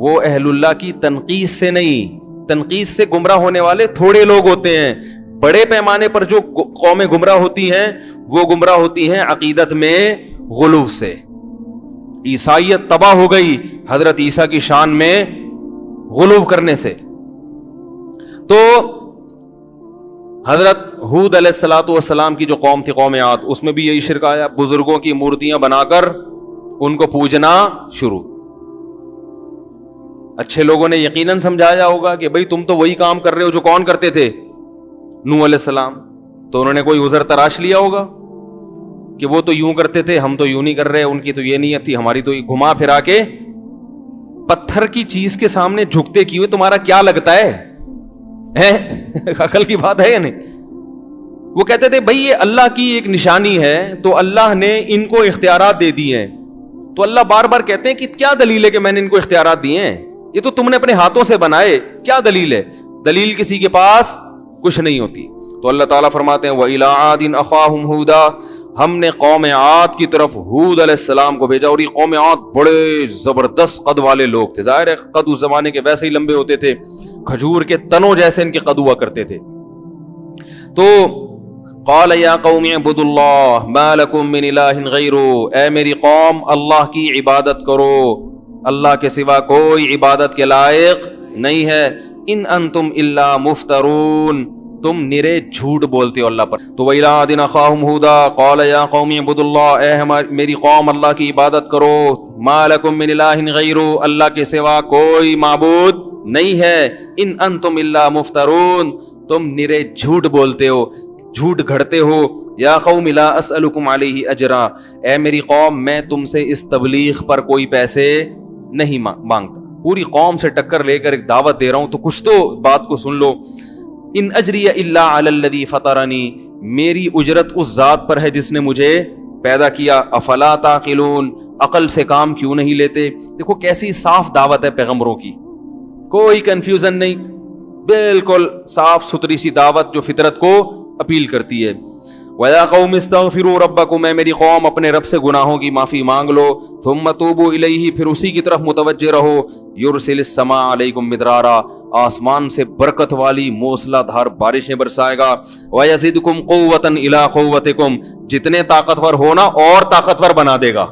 وہ اہل اللہ کی تنقید سے نہیں. تنقید سے گمراہ ہونے والے تھوڑے لوگ ہوتے ہیں. بڑے پیمانے پر جو قومیں گمراہ ہوتی ہیں وہ گمراہ ہوتی ہیں عقیدت میں غلو سے. عیسائیت تباہ ہو گئی حضرت عیسیٰ کی شان میں غلو کرنے سے. تو حضرت ہود علیہ الصلوۃ والسلام کی جو قوم تھی قوم عاد, اس میں بھی یہی شرک آیا. بزرگوں کی مورتیاں بنا کر ان کو پوجنا شروع. اچھے لوگوں نے یقیناً سمجھایا ہوگا کہ بھئی تم تو وہی کام کر رہے ہو جو کون کرتے تھے, نوح علیہ السلام. تو انہوں نے کوئی عذر تراش لیا ہوگا کہ وہ تو یوں کرتے تھے, ہم تو یوں نہیں کر رہے, ان کی تو یہ نیت تھی, ہماری تو گھما پھرا کے. پتھر کی چیز کے سامنے جھکتے کیوں تمہارا کیا لگتا ہے؟ عقل کی بات ہے یا نہیں؟ وہ کہتے تھے بھئی یہ اللہ کی ایک نشانی ہے, تو اللہ نے ان کو اختیارات دے دی ہیں. تو اللہ بار بار کہتے ہیں کہ کیا دلیل ہے کہ میں نے ان کو اختیارات دیے ہیں؟ یہ تو تم نے اپنے ہاتھوں سے بنائے, کیا دلیل ہے؟ دلیل کسی کے پاس کچھ نہیں ہوتی. تو اللہ تعالیٰ فرماتے ہیں وَإِلَىٰ عَادٍ أَخَاهُمْ هُودًا, ہم نے قوم عاد کی طرف ہود علیہ السلام کو بھیجا. اور یہ قوم عاد بڑے زبردست قد والے لوگ تھے. ظاہر ہے قد اس زمانے کے ویسے ہی لمبے ہوتے تھے, کھجور کے تنوں جیسے ان کے قد ہوا کرتے تھے. تو قال یا قوم اعبدوا اللہ ما لکم من الہ غیرہ, اے میری قوم اللہ کی عبادت کرو, اللہ کے سوا کوئی عبادت کے لائق نہیں ہے. ان انتم الا مفترون, تم نرے جھوٹ بولتے ہو اللہ پر. تو وَإِلَىٰ عَادٍ أَخَاهُمْ هُودًا قَالَ يَا قَوْمِ اعْبُدُوا اللَّهَ, اے میری قوم اللہ کی عبادت کرو. مَا لَكُم مِّنْ إِلَٰهٍ غَيْرُهُ, اللہ کے سوا کوئی معبود نہیں ہے. ان انتم الا مفترون, تم نرے جھوٹ بولتے ہو, جھوٹ گھڑتے ہو. یا قوم لا اسألکم علیہ اجرا, اے میری قوم میں تم سے اس تبلیغ پر کوئی پیسے نہیں مانگتا. پوری قوم سے ٹکر لے کر ایک دعوت دے رہا ہوں تو کچھ تو بات کو سن لو. ان اجری الا علی الذی فطرنی, میری اجرت اس ذات پر ہے جس نے مجھے پیدا کیا. افلا تعقلون, عقل سے کام کیوں نہیں لیتے؟ دیکھو کیسی صاف دعوت ہے پیغمبروں کی, کوئی کنفیوژن نہیں, بالکل صاف ستھری سی دعوت جو فطرت کو اپیل کرتی ہے. وَيَا قَوْمِ اسْتَغْفِرُوا رَبَّكُمْ, اے میری قوم اپنے رب سے گناہوں کی معافی مانگ لو. ثُمَّ تُوبُوا إِلَيْهِ, پھر اسی کی طرف متوجہ رہو. يُرْسِلِ السَّمَاءَ عَلَيْكُمْ مِدْرَارًا, آسمان سے برکت والی موسلا دھار بارشیں برسائے گا. وَيَزِدْكُمْ قُوَّةً إِلَىٰ قُوَّتِكُمْ, جتنے طاقتور ہونا اور طاقتور بنا دے گا,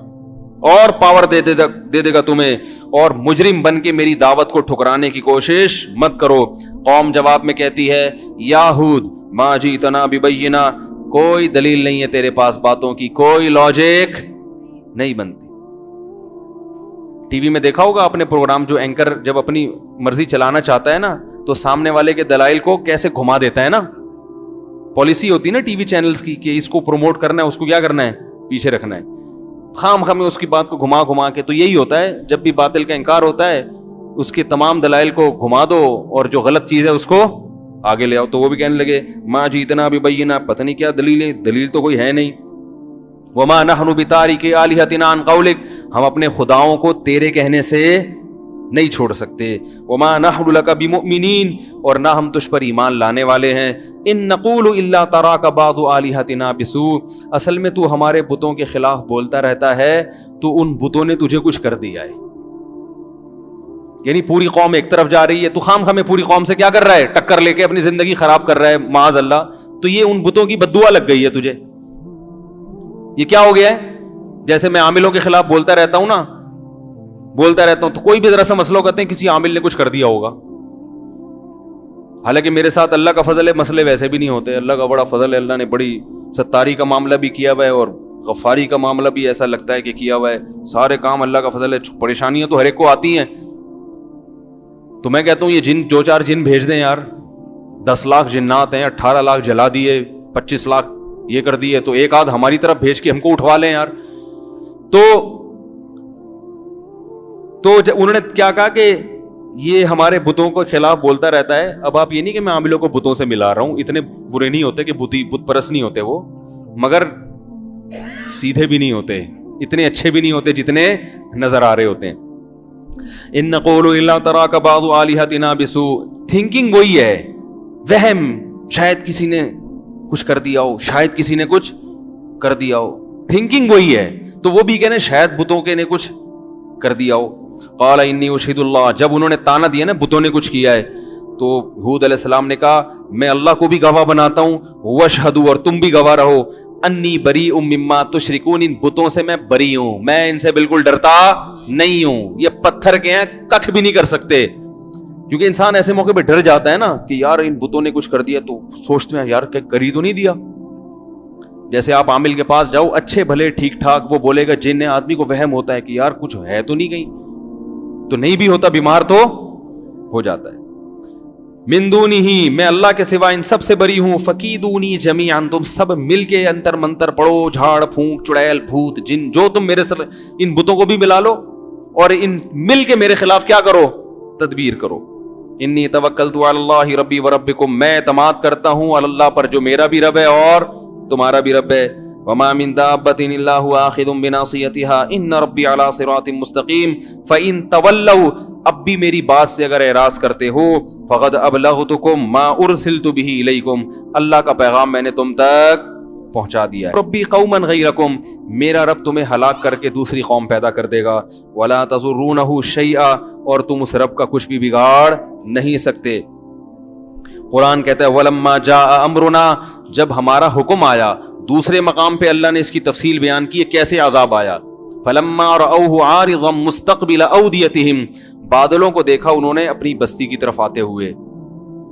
اور پاور دے دے گا تمہیں. اور مجرم بن کے میری دعوت کو ٹھکرانے کی کوشش مت کرو. قوم جواب میں کہتی ہے یا ہود ما جئتنا ببینہ, کوئی دلیل نہیں ہے تیرے پاس باتوں کی, کوئی لاجک نہیں بنتی. ٹی وی میں دیکھا ہوگا اپنے پروگرام, جو اینکر جب اپنی مرضی چلانا چاہتا ہے نا تو سامنے والے کے دلائل کو کیسے گھما دیتا ہے نا. پالیسی ہوتی ہے نا ٹی وی چینلز کی کہ اس کو پروموٹ کرنا ہے, اس کو کیا کرنا ہے, پیچھے رکھنا ہے, خام خام اس کی بات کو گھما کے. تو یہی ہوتا ہے جب بھی باطل کا انکار ہوتا ہے, اس کے تمام دلائل کو گھما دو اور جو غلط چیز ہے اس کو آگے لے آؤ. تو وہ بھی کہنے لگے ما جیتنا ببینہ, پتہ نہیں کیا دلیل ہے, دلیل تو کوئی ہے نہیں. وما نحن بتارک آلہتنا عن قولک, ہم اپنے خداؤں کو تیرے کہنے سے نہیں چھوڑ سکتے. وما نحن لک بمؤمنین, اور نہ ہم تجھ پر ایمان لانے والے ہیں. ان نقول الا تراک بعض آلہتنا بسوء, اصل میں تو ہمارے بتوں کے خلاف بولتا رہتا ہے, تو ان بتوں نے تجھے کچھ کر دیا ہے. یعنی پوری قوم ایک طرف جا رہی ہے, تو خام خامے پوری قوم سے کیا کر رہا ہے, ٹکر لے کے اپنی زندگی خراب کر رہا ہے معاذ اللہ. تو یہ ان بتوں کی بددعا لگ گئی ہے تجھے. یہ کیا ہو گیا ہے؟ جیسے میں عاملوں کے خلاف بولتا رہتا ہوں نا, بولتا رہتا ہوں, تو کوئی بھی ذرا سا مسئلہ کہتے ہیں کسی عامل نے کچھ کر دیا ہوگا. حالانکہ میرے ساتھ اللہ کا فضل ہے, مسئلے ویسے بھی نہیں ہوتے. اللہ کا بڑا فضل ہے, اللہ نے بڑی ستاری کا معاملہ بھی کیا ہوا ہے اور غفاری کا معاملہ بھی ایسا لگتا ہے کہ کیا ہوا ہے. سارے کام اللہ کا فضل ہے. پریشانیاں تو ہر ایک کو آتی ہیں. تو میں کہتا ہوں یہ جن, جو چار جن بھیج دیں یار, 10 لاکھ جنات ہیں, 18 لاکھ جلا دیے, 25 لاکھ یہ کر دیے, تو ایک آدھ ہماری طرف بھیج کے ہم کو اٹھوا لیں یار. تو انہوں نے کیا کہا کہ یہ ہمارے بتوں کے خلاف بولتا رہتا ہے. اب آپ یہ نہیں کہ میں عاملوں کو بتوں سے ملا رہا ہوں, اتنے برے نہیں ہوتے کہ بت پرست نہیں ہوتے وہ, مگر سیدھے بھی نہیں ہوتے, اتنے اچھے بھی نہیں ہوتے جتنے نظر آ رہے ہوتے ہیں. ان نقول الا تراک بعض آلہتنا بسوء, تھنکنگ وہی ہے, وہم, شاید کسی نے کچھ کر دیا ہو, شاید کسی نے کچھ کر دیا ہو, تھنکنگ وہی ہے. تو وہ بھی کہنے شاید بتوں کے نے کچھ کر دیا ہو. قال انی اشہد اللہ، جب انہوں نے تانا دیا نا بتوں نے کچھ کیا ہے، تو ہود علیہ السلام نے کہا میں اللہ کو بھی گواہ بناتا ہوں، واشہدوا، اور تم بھی گواہ رہو، انی بریء مما تشرکون، ان بتوں سے میں بری ہوں، میں ان سے بالکل ڈرتا نہیں ہوں، یہ پتھر کے ہیں، ککھ بھی نہیں کر سکتے. کیونکہ انسان ایسے موقع پہ ڈر جاتا ہے نا کہ یار ان بتوں نے کچھ کر دیا، تو سوچتے ہیں یار کہ کر ہی تو نہیں دیا. جیسے آپ عامل کے پاس جاؤ، اچھے بھلے ٹھیک ٹھاک، وہ بولے گا جن ہے، آدمی کو وہم ہوتا ہے کہ یار کچھ ہے تو نہیں، کہیں تو نہیں بھی ہوتا، بیمار تو ہو جاتا ہے. من دونہ، میں اللہ کے سوا ان سب سے بری ہوں، فکیدونی جمیعا، تم سب مل کے انتر منتر پڑھو، جھاڑ پھونک چڑیل بھوت جن جو تم میرے سر ان بتوں کو بھی ملا لو اور ان مل کے میرے خلاف کیا کرو، تدبیر کرو. انی توکلت علی اللہ ربی و ربکم، میں اعتماد کرتا ہوں اللہ پر جو میرا بھی رب ہے اور تمہارا بھی رب ہے. وما من دابۃ الا هو آخذ بناصیتها ان ربی علی صراط مستقیم فان تولوا، اب بھی میری بات سے اگر اعراض کرتے ہو، فقد ابلغتکم ما ارسلت به الیکم، اللہ کا پیغام میں نے تم تک پہنچا دیا ہے. ربی قوما غیرکم، میرا رب تمہیں ہلاک کر کے دوسری قوم پیدا کر دے گا. ولا تضرونہ شیئا، اور تم اس رب کا کچھ بھی بگاڑ نہیں سکتے. قرآن کہتا ہے ولما جاء امرنا، جب ہمارا حکم آیا. دوسرے مقام پہ اللہ نے اس کی تفصیل بیان کی ہے کیسے عذاب آیا. فلما رأوه عارضا مستقبل اودیتہم، بادلوں کو دیکھا انہوں نے اپنی بستی کی طرف آتے ہوئے،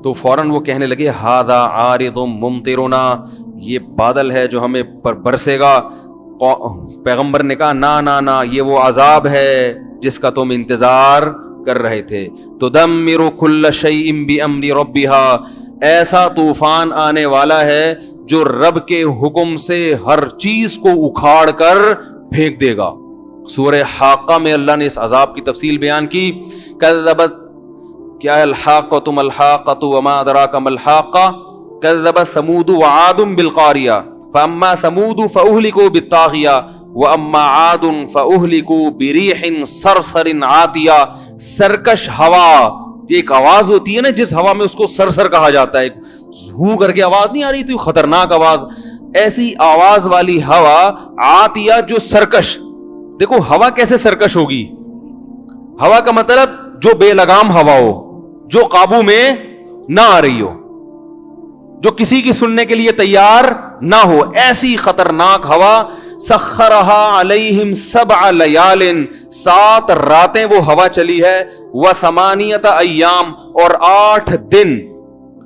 تو فوراً وہ کہنے لگے ھذا عارض ممطرنا، یہ بادل ہے جو ہمیں پر برسے گا. پیغمبر نے کہا نا نا نا، یہ وہ عذاب ہے جس کا تم انتظار کر رہے تھے. تدمر کل شیء بامر ربها، ایسا طوفان آنے والا ہے جو رب کے حکم سے ہر چیز کو اکھاڑ کر پھینک دے گا. سورہ حاقہ میں اللہ نے اس عذاب کی تفصیل بیان کی. کذبت، کیا الحاقۃ ملحاقۃ وما ادراک ملحاقہ، کذبت ثمود وعاد بالقاریہ فاما ثمود فاہلکوا بالطاغیہ واما عاد فاہلکوا بریح صرصر عاتیہ. سرکش ہوا، ایک آواز ہوتی ہے نا جس ہوا میں اس کو سرسر کہا جاتا ہے، ہو کر کے آواز نہیں آ رہی تھی، خطرناک آواز، ایسی آواز والی ہوا عاتیہ جو سرکش. دیکھو ہوا کیسے سرکش ہوگی، ہوا کا مطلب جو بے لگام ہوا ہو، جو قابو میں نہ آ رہی ہو، جو کسی کی سننے کے لیے تیار نہ ہو، ایسی خطرناک ہوا. سخرها علیہم 7 لیال، 7 راتیں وہ ہوا چلی ہے، و8 ایام، اور 8 دن،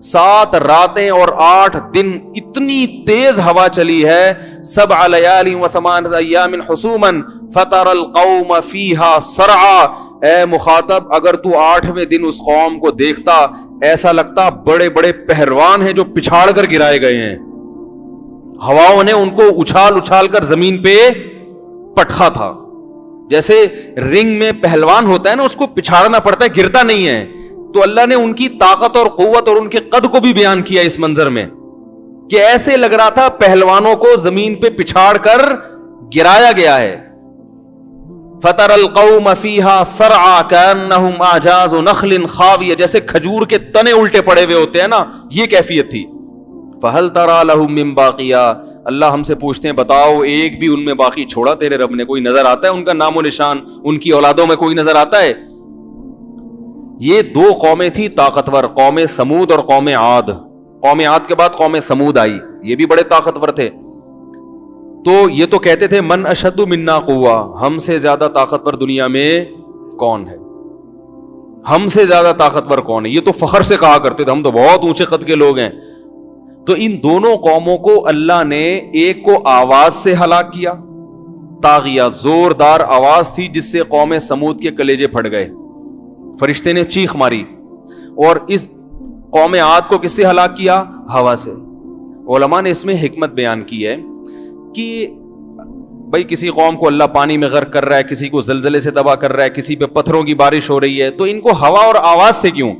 7 راتیں اور 8 دن اتنی تیز ہوا چلی ہے. 7 لیال و8 ایام حسوما فترى القوم فیہا صرعا، اے مخاطب اگر تو 8ویں دن اس قوم کو دیکھتا ایسا لگتا بڑے بڑے پہلوان ہیں جو پچھاڑ کر گرائے گئے ہیں. ہواؤں نے ان کو اچھال اچھال کر زمین پہ پٹخا تھا. جیسے رنگ میں پہلوان ہوتا ہے نا، اس کو پچھاڑنا پڑتا ہے، گرتا نہیں ہے. تو اللہ نے ان کی طاقت اور قوت اور ان کے قد کو بھی بیان کیا اس منظر میں کہ ایسے لگ رہا تھا پہلوانوں کو زمین پہ پچھاڑ کر گرایا گیا ہے. فَتَرَى الْقَوْمَ فِيهَا صَرْعَا كَأَنَّهُمْ أَعْجَازُ نَخْلٍ خَاوِيَةٍ، جیسے کھجور کے تنے الٹے پڑے ہوئے ہوتے ہیں نا، یہ کیفیت تھی. فَهَلْ تَرَى لَهُم مِّن بَاقِيَةٍ، اللہ ہم سے پوچھتے ہیں بتاؤ ایک بھی ان میں باقی چھوڑا تیرے رب نے؟ کوئی نظر آتا ہے ان کا نام و نشان، ان کی اولادوں میں کوئی نظر آتا ہے؟ یہ 2 قومیں تھی طاقتور، قوم سمود اور قوم عاد. قوم عاد کے بعد قوم سمود آئی، یہ بھی بڑے طاقتور تھے. تو یہ تو کہتے تھے من اشد منا قوہ، ہم سے زیادہ طاقتور دنیا میں کون ہے، ہم سے زیادہ طاقتور کون ہے. یہ تو فخر سے کہا کرتے تھے ہم تو بہت اونچے قد کے لوگ ہیں. تو ان دونوں قوموں کو اللہ نے ایک کو آواز سے ہلاک کیا، طاغیہ، زوردار آواز تھی جس سے قوم سمود کے کلیجے پھٹ گئے، فرشتے نے چیخ ماری. اور اس قوم عاد کو کس سے ہلاک کیا؟ ہوا سے. علماء نے اس میں حکمت بیان کی ہے کہ بھائی کسی قوم کو اللہ پانی میں غرق کر رہا ہے، کسی کو زلزلے سے تباہ کر رہا ہے، کسی پہ پتھروں کی بارش ہو رہی ہے، تو ان کو ہوا اور آواز سے کیوں؟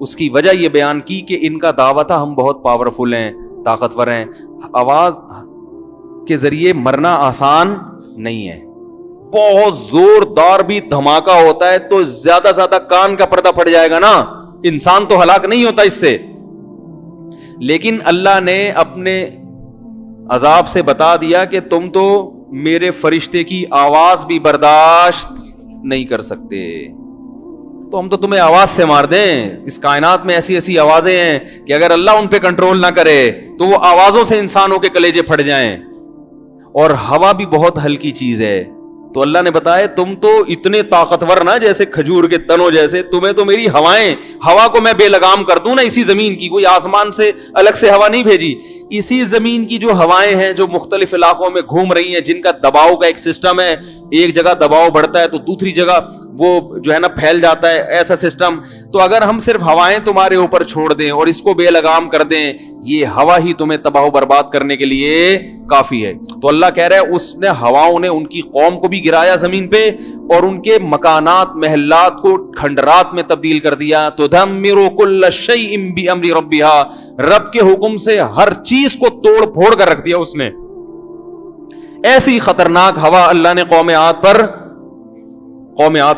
اس کی وجہ یہ بیان کی کہ ان کا دعویٰ تھا ہم بہت پاورفل ہیں، طاقتور ہیں. آواز کے ذریعے مرنا آسان نہیں ہے، بہت زوردار بھی دھماکہ ہوتا ہے تو زیادہ زیادہ کان کا پردہ پھٹ جائے گا نا، انسان تو ہلاک نہیں ہوتا اس سے. لیکن اللہ نے اپنے عذاب سے بتا دیا کہ تم تو میرے فرشتے کی آواز بھی برداشت نہیں کر سکتے. تو ہم تو تمہیں آواز سے مار دیں. اس کائنات میں ایسی ایسی آوازیں ہیں کہ اگر اللہ ان پہ کنٹرول نہ کرے تو وہ آوازوں سے انسانوں کے کلیجے پھٹ جائیں. اور ہوا بھی بہت ہلکی چیز ہے. تو اللہ نے بتایا تم تو اتنے طاقتور نا جیسے کھجور کے تنوں جیسے, تمہیں تو میری ہوائیں, ہوا کو میں بے لگام کر دوں نا اسی زمین کی, کوئی آسمان سے الگ سے ہوا نہیں بھیجی, اسی زمین کی جو ہوائیں ہیں جو مختلف علاقوں میں گھوم رہی ہیں, جن کا دباؤ کا ایک سسٹم ہے, ایک جگہ دباؤ بڑھتا ہے تو دوسری جگہ وہ جو ہے نا پھیل جاتا ہے, ایسا سسٹم. تو اگر ہم صرف ہوائیں تمہارے اوپر چھوڑ دیں اور اس کو بے لگام کر دیں, یہ ہوا ہی تمہیں تباہ و برباد کرنے کے لیے کافی ہے. تو اللہ کہہ رہا ہے اس نے ہواؤں نے ان کی قوم کو بھی گرایا زمین پہ اور ان کے مکانات محلات کو کھنڈرات میں تبدیل کر دیا. تدمر کل شیء بامر ربها, رب کے حکم سے ہر چیز کو توڑ پھوڑ کر رکھ دیا اس نے. ایسی خطرناک ہوا اللہ نے قوم عاد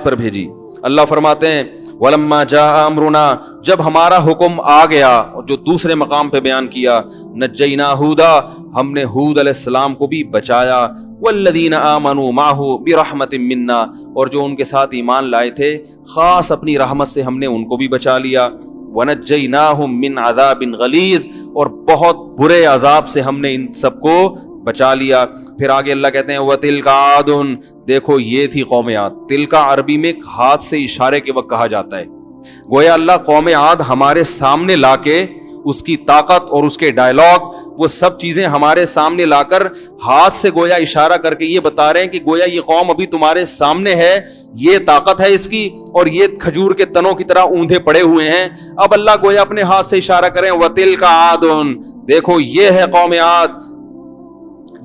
پر بھیجی. اللہ فرماتے ہیں وَلَمَّا جَاءَ أَمْرُنَا, جب ہمارا حکم آ گیا, جو دوسرے مقام پہ بیان کیا, نَجَّيْنَا هُودًا, ہم نے ہود علیہ السلام کو بھی بچایا, وَالَّذِينَ آمَنُوا مَعَهُ بِرَحْمَةٍ مِنَّا, اور جو ان کے ساتھ ایمان لائے تھے خاص اپنی رحمت سے ہم نے ان کو بھی بچا لیا. وَنَجَّيْنَاهُمْ مِنْ عَذَابٍ غَلِيظٍ, اور بہت برے عذاب سے ہم نے ان سب کو بچا لیا. پھر آگے اللہ کہتے ہیں وَتِلْكَ عَادٌ, دیکھو یہ تھی قوم عاد. تلکا عربی میں ہاتھ سے اشارے کے وقت کہا جاتا ہے. گویا اللہ قوم عاد ہمارے سامنے لا کے اس کی طاقت اور اس کے ڈائلاگ, وہ سب چیزیں ہمارے سامنے لا کر ہاتھ سے گویا اشارہ کر کے یہ بتا رہے ہیں کہ گویا یہ قوم ابھی تمہارے سامنے ہے, یہ طاقت ہے اس کی, اور یہ کھجور کے تنوں کی طرح اوندھے پڑے ہوئے ہیں. اب اللہ گویا اپنے ہاتھ سے اشارہ کریں وَتِلْكَ عَادٌ, دیکھو یہ ہے قوم عاد.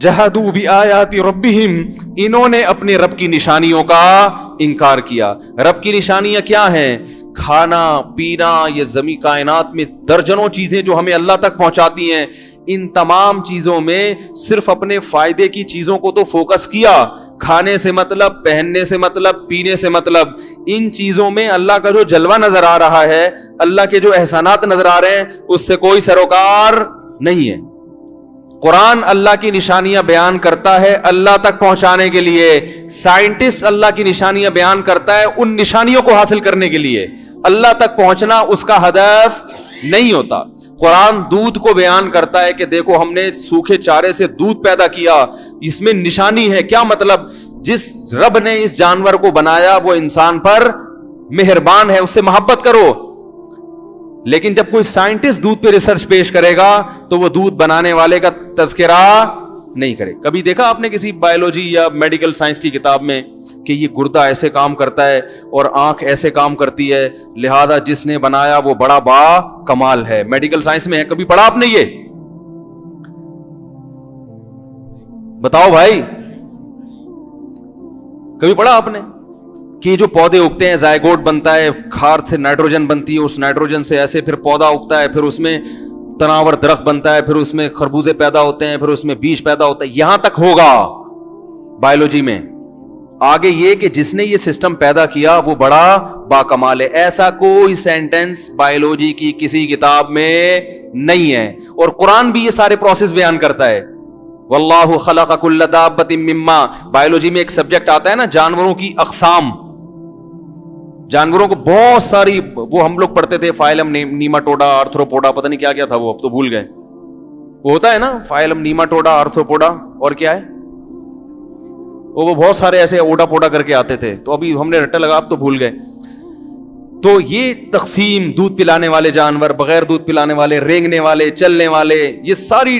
جہدوا بآیات ربہم, انہوں نے اپنے رب کی نشانیوں کا انکار کیا. رب کی نشانیاں کیا ہیں؟ کھانا پینا, یہ زمین کائنات میں درجنوں چیزیں جو ہمیں اللہ تک پہنچاتی ہیں, ان تمام چیزوں میں صرف اپنے فائدے کی چیزوں کو تو فوکس کیا. کھانے سے مطلب, پہننے سے مطلب, پینے سے مطلب, ان چیزوں میں اللہ کا جو جلوہ نظر آ رہا ہے, اللہ کے جو احسانات نظر آ رہے ہیں, اس سے کوئی سروکار نہیں ہے. قرآن اللہ کی نشانیاں بیان کرتا ہے اللہ تک پہنچانے کے لیے, سائنٹسٹ اللہ کی نشانیاں بیان کرتا ہے ان نشانیوں کو حاصل کرنے کے لیے. اللہ تک پہنچنا اس کا ہدف نہیں ہوتا. قرآن دودھ کو بیان کرتا ہے کہ دیکھو ہم نے سوکھے چارے سے دودھ پیدا کیا, اس میں نشانی ہے. کیا مطلب؟ جس رب نے اس جانور کو بنایا وہ انسان پر مہربان ہے, اس سے محبت کرو. لیکن جب کوئی سائنٹسٹ دودھ پہ ریسرچ پیش کرے گا تو وہ دودھ بنانے والے کا تذکرہ نہیں کرے. کبھی دیکھا آپ نے کسی بایولوجی یا میڈیکل سائنس کی کتاب میں کہ یہ گردہ ایسے کام کرتا ہے اور آنکھ ایسے کام کرتی ہے, لہذا جس نے بنایا وہ بڑا با کمال ہے. میڈیکل سائنس میں ہے, کبھی پڑھا آپ نے یہ؟ بتاؤ بھائی, کبھی پڑھا آپ نے کہ جو پودے اگتے ہیں, زائگوٹ بنتا ہے, کھاد سے نائٹروجن بنتی ہے, اس نائٹروجن سے ایسے پھر پودا اگتا ہے, پھر اس میں تناور درخت بنتا ہے, پھر اس میں خربوزے پیدا ہوتے ہیں, پھر اس میں بیج پیدا ہوتا ہے. یہاں تک ہوگا بایولوجی میں. آگے یہ کہ جس نے یہ سسٹم پیدا کیا وہ بڑا باکمال ہے, ایسا کوئی سینٹنس بایولوجی کی کسی کتاب میں نہیں ہے. اور قرآن بھی یہ سارے پروسیس بیان کرتا ہے. واللہ خلق کل دابۃ مما, بایولوجی میں ایک سبجیکٹ آتا ہے نا جانوروں کی اقسام, جانوروں کو بہت ساری, وہ ہم لوگ پڑھتے تھے فائلم نیماٹوڈا, آرتھروپوڈا, پتہ نہیں کیا کیا تھا وہ, اب تو بھول گئے. وہ ہوتا ہے نا فائلم نیماٹوڈا, آرتھروپوڈا, اور کیا ہے وہ بہت سارے ایسے اوڈا پوڈا کر کے آتے تھے, تو ابھی ہم نے رٹا لگا, اب تو بھول گئے. تو یہ تقسیم, دودھ پلانے والے جانور, بغیر دودھ پلانے والے, رینگنے والے, چلنے والے, یہ ساری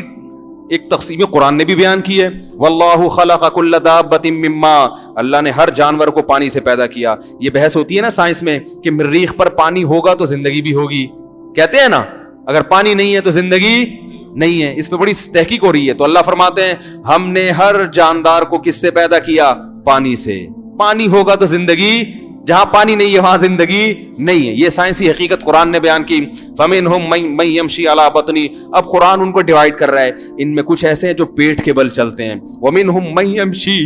ایک تقسیم قرآن نے بھی بیان کی ہے. واللہ خلق کل دابۃ مما, اللہ نے ہر جانور کو پانی سے پیدا کیا. یہ بحث ہوتی ہے نا سائنس میں کہ مریخ پر پانی ہوگا تو زندگی بھی ہوگی, کہتے ہیں نا, اگر پانی نہیں ہے تو زندگی نہیں ہے. اس پہ بڑی تحقیق ہو رہی ہے. تو اللہ فرماتے ہیں ہم نے ہر جاندار کو کس سے پیدا کیا؟ پانی سے. پانی ہوگا تو زندگی, جہاں پانی نہیں ہے وہاں زندگی نہیں ہے. یہ سائنسی حقیقت قرآن نے بیان کی. فَمِنْهُمْ مَن يَمْشِي عَلَى بَطْنِهِ, اب قرآن ان کو ڈیوائڈ کر رہا ہے, ان میں کچھ ایسے ہیں جو پیٹ کے بل چلتے ہیں. وَمِنْهُمْ مَن يَمْشِي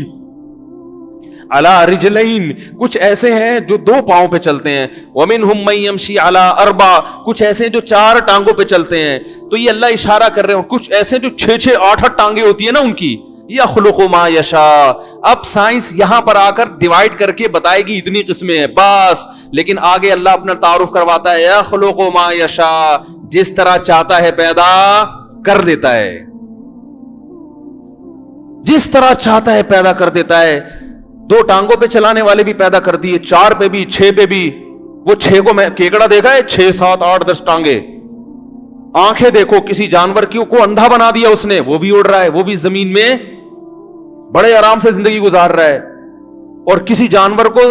عَلَى رِجْلَيْن, کچھ ایسے ہیں جو 2 پاؤں پہ چلتے ہیں. وَمِنْهُمْ مَن يَمْشِي عَلَى 4, کچھ ایسے ہیں جو 4 ٹانگوں پہ چلتے ہیں. تو یہ اللہ اشارہ کر رہے ہیں. کچھ ایسے جو 6-6 8-8 ٹانگیں ہوتی ہیں نا ان کی, یخلق ما یشاء. اب سائنس یہاں پر آ کر ڈیوائڈ کر کے بتائے گی اتنی قسمیں ہیں بس, لیکن آگے اللہ اپنا تعارف کرواتا ہے یخلق ما یشاء, جس طرح چاہتا ہے پیدا کر دیتا ہے, جس طرح چاہتا ہے پیدا کر دیتا ہے. 2 ٹانگوں پہ چلانے والے بھی پیدا کر دیے, 4 پہ بھی, 6 پہ بھی. وہ 6 کو میں کیکڑا دیکھا ہے, 6 7 8 10 ٹانگیں. آنکھیں دیکھو, کسی جانور کو اندھا بنا دیا اس نے, وہ بھی اڑ رہا ہے, وہ بھی زمین میں بڑے آرام سے زندگی گزار رہا ہے. اور کسی جانور کو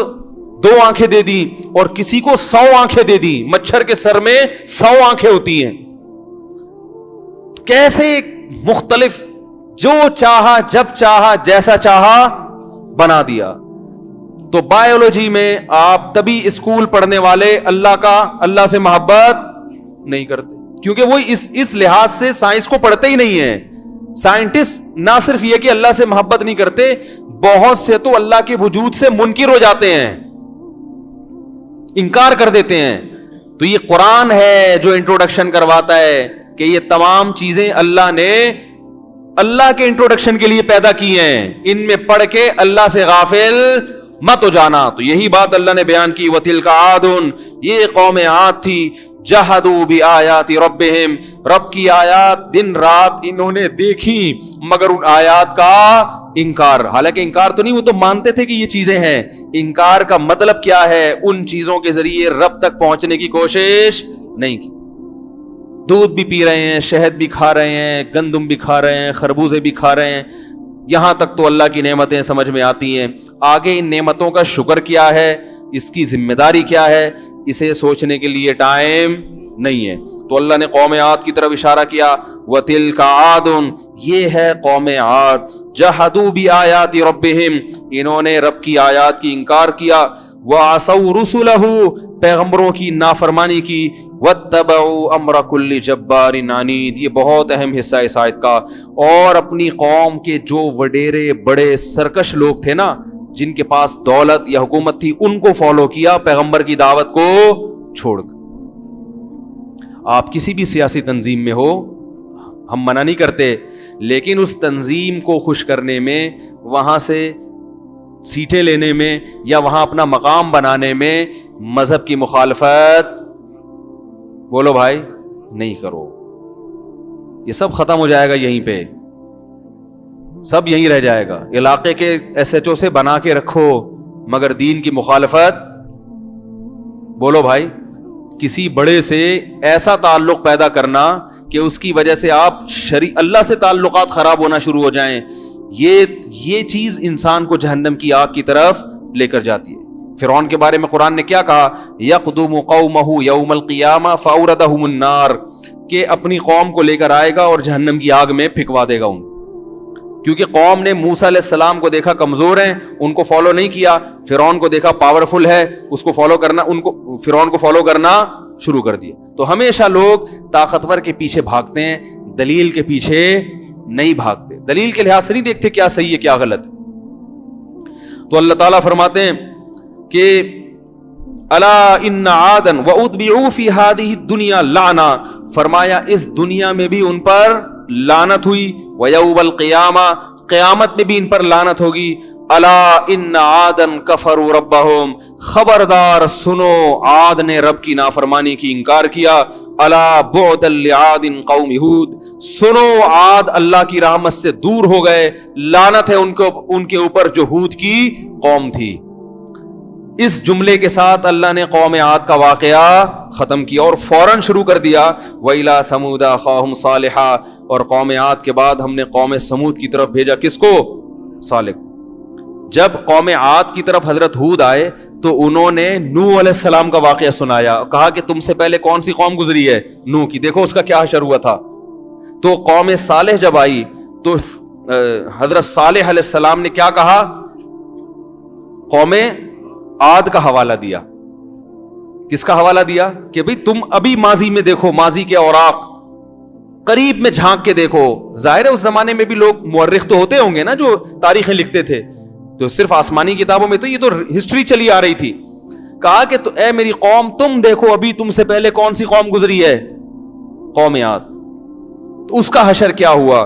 2 آنکھیں دے دی, اور کسی کو 100 آنکھیں دے دی. مچھر کے سر میں 100 آنکھیں ہوتی ہیں. کیسے مختلف, جو چاہا جب چاہا جیسا چاہا بنا دیا. تو بایولوجی میں آپ تبھی اسکول پڑھنے والے اللہ سے محبت نہیں کرتے, کیونکہ وہ اس لحاظ سے سائنس کو پڑھتے ہی نہیں ہیں. سائنٹسٹ نہ صرف یہ کہ اللہ سے محبت نہیں کرتے, بہت سے تو اللہ کے وجود سے منکر ہو جاتے ہیں, انکار کر دیتے ہیں. تو یہ قرآن ہے جو انٹروڈکشن کرواتا ہے کہ یہ تمام چیزیں اللہ نے اللہ کے انٹروڈکشن کے لیے پیدا کی ہیں, ان میں پڑھ کے اللہ سے غافل مت ہو جانا. تو یہی بات اللہ نے بیان کی, وَتِلْكَ عَادٌ, یہ قوم عاد تھی, جَحَدُوا بِآيَاتِ رَبِّهِمْ, رب کی آیات دن رات انہوں نے دیکھی مگر ان آیات کا انکار. حالانکہ انکار تو نہیں, وہ تو مانتے تھے کہ یہ چیزیں ہیں. انکار کا مطلب کیا ہے, ان چیزوں کے ذریعے رب تک پہنچنے کی کوشش نہیں کی. دودھ بھی پی رہے ہیں, شہد بھی کھا رہے ہیں, گندم بھی کھا رہے ہیں, خربوزے بھی کھا رہے ہیں, یہاں تک تو اللہ کی نعمتیں سمجھ میں آتی ہیں. آگے ان نعمتوں کا شکر کیا ہے, اس کی ذمہ داری کیا ہے, اسے سوچنے کے لیے ٹائم نہیں ہے. تو اللہ نے قوم عاد کی طرف اشارہ کیا, وَتِلْكَ عَادٌ, یہ ہے قوم عاد, جَحَدُوا بِآيَاتِ رَبِّهِمْ, انہوں نے رب کی آیات کی انکار کیا, وَعَصَوْا رُسُلَهُ, پیغمبروں کی نافرمانی کی, وَاتَّبَعُوا أَمْرَ كُلِّ جَبَّارٍ عَنِيدٍ, یہ بہت اہم حصہ ہے اس آیت کا. اور اپنی قوم کے جو وڈیرے بڑے سرکش لوگ تھے نا, جن کے پاس دولت یا حکومت تھی, ان کو فالو کیا پیغمبر کی دعوت کو چھوڑ کر. آپ کسی بھی سیاسی تنظیم میں ہو, ہم منع نہیں کرتے, لیکن اس تنظیم کو خوش کرنے میں, وہاں سے سیٹیں لینے میں, یا وہاں اپنا مقام بنانے میں مذہب کی مخالفت بولو بھائی نہیں کرو. یہ سب ختم ہو جائے گا یہیں پہ, سب یہیں رہ جائے گا. علاقے کے ایس ایچ او سے بنا کے رکھو, مگر دین کی مخالفت بولو بھائی. کسی بڑے سے ایسا تعلق پیدا کرنا کہ اس کی وجہ سے آپ اللہ سے تعلقات خراب ہونا شروع ہو جائیں, یہ چیز انسان کو جہنم کی آگ کی طرف لے کر جاتی ہے. فرعون کے بارے میں قرآن نے کیا کہا, یقدم قومہ یوم القیامہ فاوردہم النار, کہ اپنی قوم کو لے کر آئے گا اور جہنم کی آگ میں پھینکوا دے گا ان. کیونکہ قوم نے موسیٰ علیہ السلام کو دیکھا کمزور ہیں, ان کو فالو نہیں کیا. فرعون کو دیکھا پاورفل ہے, اس کو فالو کرنا, فرعون کو فالو کرنا شروع کر دیا. تو ہمیشہ لوگ طاقتور کے پیچھے بھاگتے ہیں, دلیل کے پیچھے نہیں بھاگتے, دلیل کے لحاظ سے نہیں دیکھتے کیا صحیح ہے کیا غلط. تو اللہ تعالیٰ فرماتے ہیں کہ الا ان عادا واتبعوا فی هذه الدنيا لعنہ, فرمایا اس دنیا میں بھی ان پر لعنت ہوئی, ویوم القیامہ, قیامت میں بھی ان پر لعنت ہوگی. الا ان عادا کفروا ربهم, خبردار سنو عاد نے رب کی نافرمانی کی انکار کیا. الا بعدا لعاد قوم ہود, سنو عاد اللہ کی رحمت سے دور ہو گئے, لعنت ہے ان کے اوپر جو ہود کی قوم تھی. اس جملے کے ساتھ اللہ نے قوم عاد کا واقعہ ختم کیا اور فوراً شروع کر دیا وَإِلَىٰ ثَمُودَ أَخَاهُمْ صَالِحًا, اور قوم عاد کے بعد ہم نے قوم سمود کی طرف بھیجا کس کو, صالح. جب قوم عاد کی طرف حضرت ہود آئے تو انہوں نے نوح علیہ السلام کا واقعہ سنایا, کہا کہ تم سے پہلے کون سی قوم گزری ہے, نوح کی, دیکھو اس کا کیا حشر ہوا تھا. تو قوم صالح جب آئی تو حضرت صالح علیہ السلام نے کیا کہا, قوم عاد کا حوالہ دیا. کس کا حوالہ دیا کہ بھئی تم ابھی ماضی میں دیکھو, ماضی کے اوراق قریب میں جھانک کے دیکھو. ظاہر ہے اس زمانے میں بھی لوگ مورخ تو ہوتے ہوں گے نا جو تاریخیں لکھتے تھے, تو صرف آسمانی کتابوں میں تو یہ تو ہسٹری چلی آ رہی تھی. کہا کہ تو اے میری قوم تم دیکھو ابھی تم سے پہلے کون سی قوم گزری ہے, قوم عاد, تو اس کا حشر کیا ہوا.